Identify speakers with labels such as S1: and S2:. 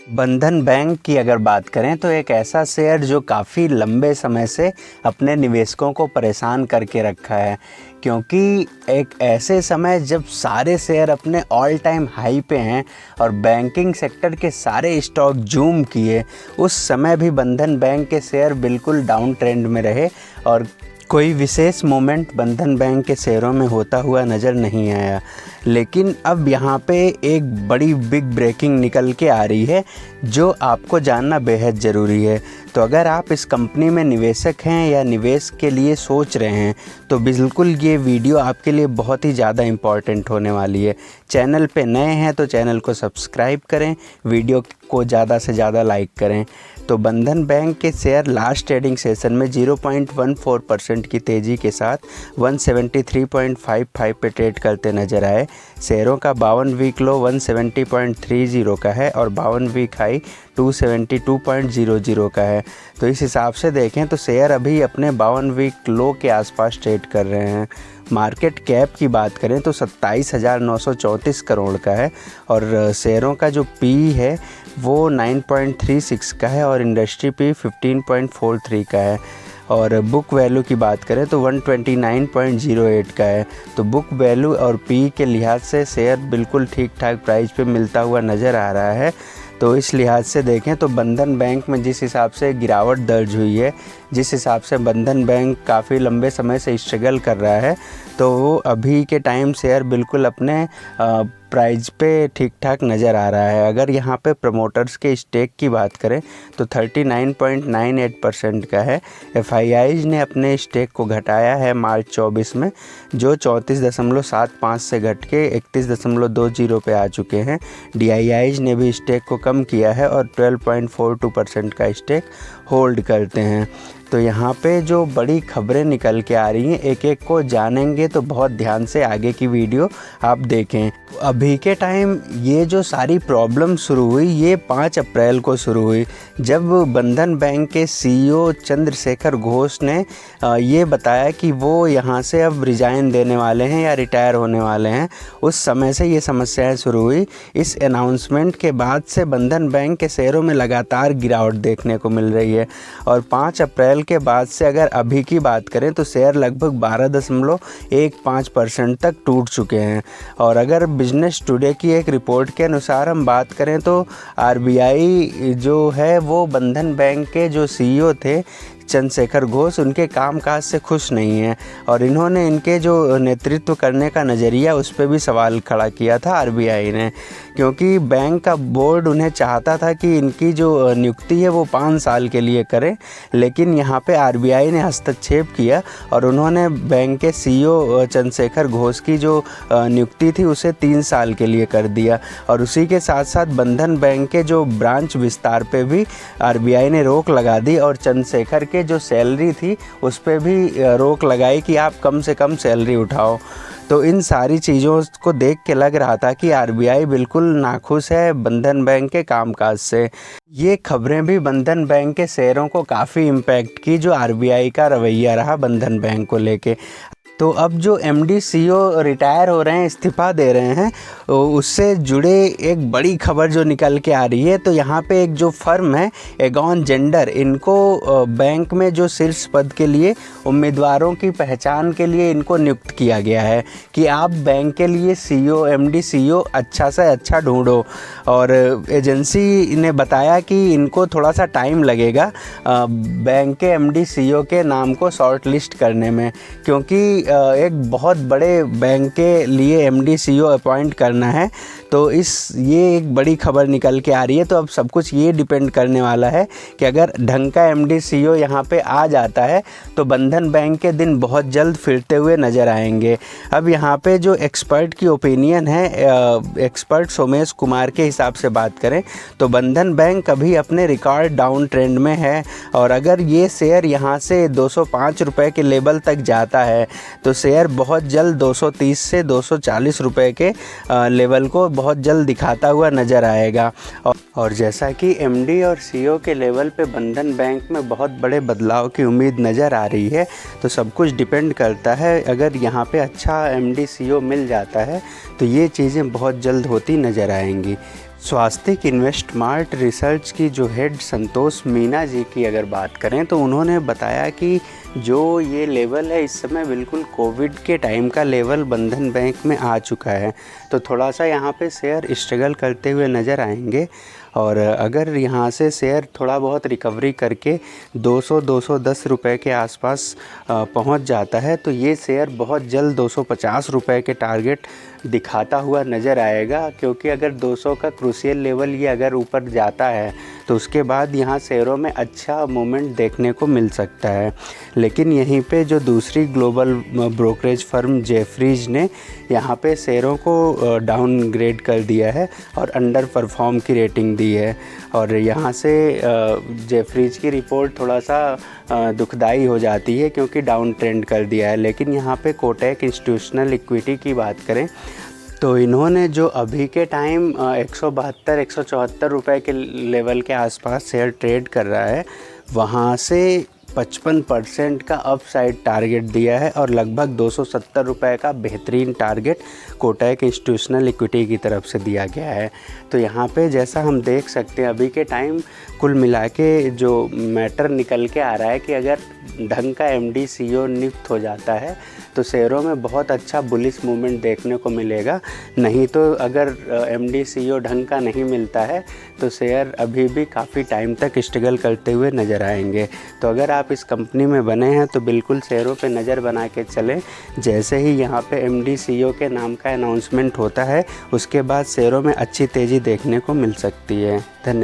S1: बंधन बैंक की अगर बात करें तो एक ऐसा शेयर जो काफ़ी लंबे समय से अपने निवेशकों को परेशान करके रखा है, क्योंकि एक ऐसे समय जब सारे शेयर अपने ऑल टाइम हाई पे हैं और बैंकिंग सेक्टर के सारे स्टॉक जूम किए, उस समय भी बंधन बैंक के शेयर बिल्कुल डाउन ट्रेंड में रहे और कोई विशेष मोमेंट बंधन बैंक के शेयरों में होता हुआ नज़र नहीं आया। लेकिन अब यहाँ पे एक बड़ी बिग ब्रेकिंग निकल के आ रही है जो आपको जानना बेहद ज़रूरी है। तो अगर आप इस कंपनी में निवेशक हैं या निवेश के लिए सोच रहे हैं तो बिल्कुल ये वीडियो आपके लिए बहुत ही ज़्यादा इम्पॉर्टेंट होने वाली है। चैनल पे नए हैं तो चैनल को सब्सक्राइब करें, वीडियो को ज़्यादा से ज़्यादा लाइक करें। तो बंधन बैंक के शेयर लास्ट ट्रेडिंग सेशन में 0.14% की तेज़ी के साथ 173.55 पे ट्रेड करते नज़र आए। शेयरों का 52 वीक लो 170.30 का है और 52 वीक हाई 272.00 का है। तो इस हिसाब से देखें तो शेयर अभी अपने 52 वीक लो के आसपास ट्रेड कर रहे हैं। मार्केट कैप की बात करें तो 27,934 करोड़ का है और शेयरों का जो पी है वो 9.36 का है और इंडस्ट्री पी 15.43 का है। और बुक वैल्यू की बात करें तो 129.08 का है। तो बुक वैल्यू और पी के लिहाज से शेयर बिल्कुल ठीक ठाक प्राइस पे मिलता हुआ नज़र आ रहा है। तो इस लिहाज से देखें तो बंधन बैंक में जिस हिसाब से गिरावट दर्ज हुई है, जिस हिसाब से बंधन बैंक काफ़ी लंबे समय से स्ट्रगल कर रहा है, तो वो अभी के टाइम शेयर बिल्कुल अपने प्राइस पे ठीक ठाक नज़र आ रहा है। अगर यहाँ पे प्रमोटर्स के स्टेक की बात करें तो 39.98% का है। एफआईआईज ने अपने स्टेक को घटाया है मार्च 24 में, जो 34.75 से घट के 31.20 पे आ चुके हैं। डीआईआईज ने भी स्टेक को कम किया है और 12.42% का स्टेक होल्ड करते हैं। तो यहाँ पे जो बड़ी खबरें निकल के आ रही हैं, एक एक को जानेंगे तो बहुत ध्यान से आगे की वीडियो आप देखें। अभी के टाइम ये जो सारी प्रॉब्लम शुरू हुई ये 5 अप्रैल को शुरू हुई, जब बंधन बैंक के सीईओ चंद्रशेखर घोष ने ये बताया कि वो यहाँ से अब रिज़ाइन देने वाले हैं या रिटायर होने वाले हैं। उस समय से ये समस्याएं शुरू हुई। इस अनाउंसमेंट के बाद से बंधन बैंक के शेयरों में लगातार गिरावट देखने को मिल रही है और 5 अप्रैल के बाद से अगर अभी की बात करें तो शेयर लगभग 12.15% तक टूट चुके हैं। और अगर बिजनेस टुडे की एक रिपोर्ट के अनुसार हम बात करें तो आरबीआई जो है वो बंधन बैंक के जो सीईओ थे चंद्रशेखर घोष, उनके कामकाज से खुश नहीं है और इन्होंने इनके जो नेतृत्व करने का नज़रिया उस पर भी सवाल खड़ा किया था आरबीआई ने, क्योंकि बैंक का बोर्ड उन्हें चाहता था कि इनकी जो नियुक्ति है वो 5 साल के लिए करें, लेकिन यहाँ पे आरबीआई ने हस्तक्षेप किया और उन्होंने बैंक के सीईओ चंद्रशेखर घोष की जो नियुक्ति थी उसे 3 साल के लिए कर दिया। और उसी के साथ साथ बंधन बैंक के जो ब्रांच विस्तार पे भी आरबीआई ने रोक लगा दी और चंद्रशेखर के जो सैलरी थी उस पर भी रोक लगाई कि आप कम से कम सैलरी उठाओ। तो इन सारी चीज़ों को देख के लग रहा था कि आरबीआई बिल्कुल नाखुश है बंधन बैंक के कामकाज से। ये खबरें भी बंधन बैंक के शेयरों को काफ़ी इम्पैक्ट की, जो आरबीआई का रवैया रहा बंधन बैंक को लेके। तो अब जो एमडी सीईओ रिटायर हो रहे हैं, इस्तीफ़ा दे रहे हैं, उससे जुड़े एक बड़ी खबर जो निकल के आ रही है। तो यहाँ पे एक जो फर्म है एगॉन जेंडर, इनको बैंक में जो शीर्ष पद के लिए उम्मीदवारों की पहचान के लिए इनको नियुक्त किया गया है कि आप बैंक के लिए सीईओ एमडी सीईओ अच्छा से अच्छा ढूंढो। और एजेंसी ने बताया कि इनको थोड़ा सा टाइम लगेगा बैंक के एमडी सीईओ के नाम को शॉर्ट लिस्ट करने में, क्योंकि एक बहुत बड़े बैंक के लिए एमडी सीईओ अपॉइंट करना है। तो ये एक बड़ी खबर निकल के आ रही है। तो अब सब कुछ ये डिपेंड करने वाला है कि अगर ढंग का एमडी सीईओ यहाँ पे आ जाता है तो बंधन बैंक के दिन बहुत जल्द फिरते हुए नज़र आएंगे। अब यहाँ पे जो एक्सपर्ट की ओपिनियन है, एक्सपर्ट सोमेश कुमार के हिसाब से बात करें तो बंधन बैंक अभी अपने रिकॉर्ड डाउन ट्रेंड में है और अगर ये शेयर यहाँ से 205 रुपये के लेवल तक जाता है तो शेयर बहुत जल्द 230 से 240 रुपये के लेवल को बहुत जल्द दिखाता हुआ नज़र आएगा। और जैसा कि एमडी और सीईओ के लेवल पे बंधन बैंक में बहुत बड़े बदलाव की उम्मीद नज़र आ रही है, तो सब कुछ डिपेंड करता है। अगर यहाँ पे अच्छा एमडी सीईओ मिल जाता है तो ये चीज़ें बहुत जल्द होती नज़र आएंगी। स्वास्तिक इन्वेस्टमार्ट रिसर्च की जो हेड संतोष मीना जी की अगर बात करें तो उन्होंने बताया कि जो ये लेवल है इस समय बिल्कुल कोविड के टाइम का लेवल बंधन बैंक में आ चुका है। तो थोड़ा सा यहाँ पे शेयर स्ट्रगल करते हुए नज़र आएंगे और अगर यहाँ से शेयर थोड़ा बहुत रिकवरी करके 200-210 रुपये के आसपास पहुँच जाता है तो ये शेयर बहुत जल्द 250 रुपये के टारगेट दिखाता हुआ नज़र आएगा, क्योंकि अगर 200 का क्रूशियल लेवल ये अगर ऊपर जाता है तो उसके बाद यहाँ शेयरों में अच्छा मोमेंट देखने को मिल सकता है। लेकिन यहीं पे जो दूसरी ग्लोबल ब्रोकरेज फर्म जेफरीज ने यहाँ पे शेयरों को डाउनग्रेड कर दिया है और अंडर परफॉर्म की रेटिंग दी है और यहाँ से जेफरीज की रिपोर्ट थोड़ा सा दुखदाई हो जाती है क्योंकि डाउन ट्रेंड कर दिया है। लेकिन यहाँ पे कोटक इंस्टीट्यूशनल इक्विटी की बात करें तो इन्होंने जो अभी के टाइम 172-174 रुपये के लेवल के आसपास शेयर ट्रेड कर रहा है, वहाँ से 55% का अपसाइड टारगेट दिया है और लगभग 270 रुपये का बेहतरीन टारगेट कोटक इंस्टीट्यूशनल इक्विटी की तरफ से दिया गया है। तो यहाँ पे जैसा हम देख सकते हैं अभी के टाइम कुल मिला के जो मैटर निकल के आ रहा है कि अगर ढंग का एमडी सीईओ नियुक्त हो जाता है तो शेयरों में बहुत अच्छा बुलिश मूवमेंट देखने को मिलेगा। नहीं तो अगर एमडी सीईओ ढंग का नहीं मिलता है तो शेयर अभी भी काफ़ी टाइम तक स्ट्रगल करते हुए नज़र आएंगे। तो अगर आप इस कंपनी में बने हैं तो बिल्कुल शेयरों पे नज़र बना के चलें। जैसे ही यहाँ पे एमडी सीईओ के नाम का अनाउंसमेंट होता है उसके बाद शेयरों में अच्छी तेज़ी देखने को मिल सकती है। धन्यवाद।